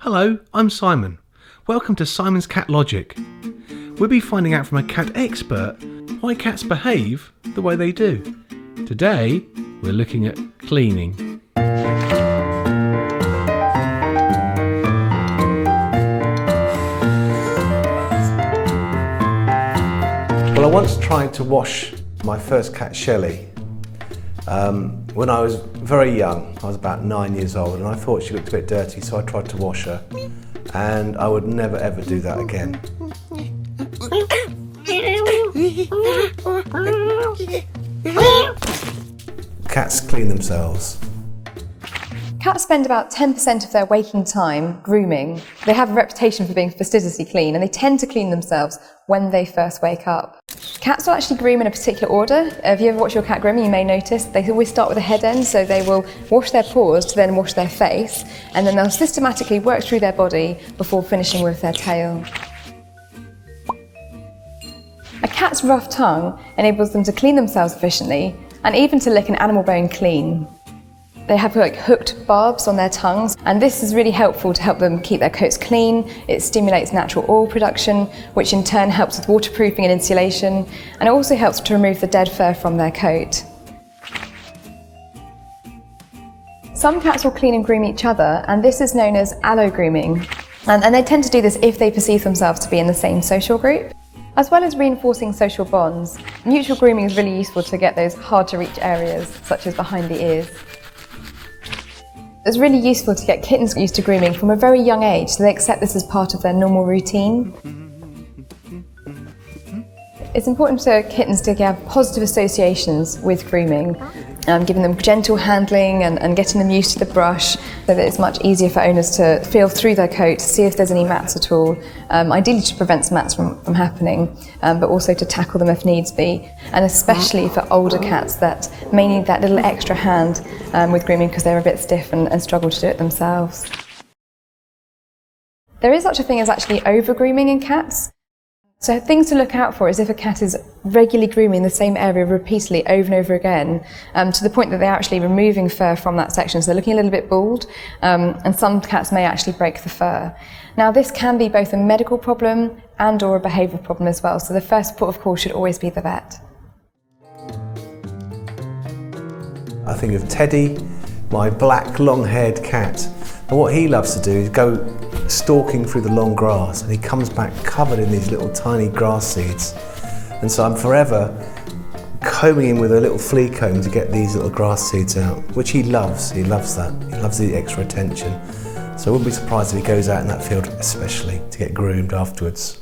Hello, I'm Simon. Welcome to Simon's Cat Logic. We'll be finding out from a cat expert why cats behave the way they do. Today, we're looking at cleaning. Well, I once tried to wash my first cat, Shelley, when I was very young. I was about 9 years old, and I thought she looked a bit dirty, so I tried to wash her, and I would never ever do that again. Cats clean themselves. Cats spend about 10% of their waking time grooming. They have a reputation for being fastidiously clean, and they tend to clean themselves when they first wake up. Cats will actually groom in a particular order. If you ever watch your cat grooming, you may notice they always start with the head end, so they will wash their paws to then wash their face, and then they'll systematically work through their body before finishing with their tail. A cat's rough tongue enables them to clean themselves efficiently, and even to lick an animal bone clean. They have hooked barbs on their tongues, and this is really helpful to help them keep their coats clean. It stimulates natural oil production, which in turn helps with waterproofing and insulation, and it also helps to remove the dead fur from their coat. Some cats will clean and groom each other, and this is known as allo-grooming. And they tend to do this if they perceive themselves to be in the same social group. As well as reinforcing social bonds, mutual grooming is really useful to get those hard-to-reach areas, such as behind the ears. It's really useful to get kittens used to grooming from a very young age, so they accept this as part of their normal routine. It's important for kittens to have positive associations with grooming, giving them gentle handling and getting them used to the brush, so that it's much easier for owners to feel through their coat to see if there's any mats at all, ideally to prevent mats from happening, but also to tackle them if needs be, and especially for older cats that may need that little extra hand with grooming because they're a bit stiff and struggle to do it themselves. There is such a thing as actually over-grooming in cats. So things to look out for is if a cat is regularly grooming the same area repeatedly over and over again, to the point that they're actually removing fur from that section, so they're looking a little bit bald, and some cats may actually break the fur. Now this can be both a medical problem and or a behavioural problem as well, so the first port of call should always be the vet. I think of Teddy, my black long-haired cat, and what he loves to do is go stalking through the long grass, and he comes back covered in these little tiny grass seeds, and so I'm forever combing him with a little flea comb to get these little grass seeds out, which he loves. He loves that. He loves the extra attention, so I wouldn't be surprised if he goes out in that field especially to get groomed afterwards.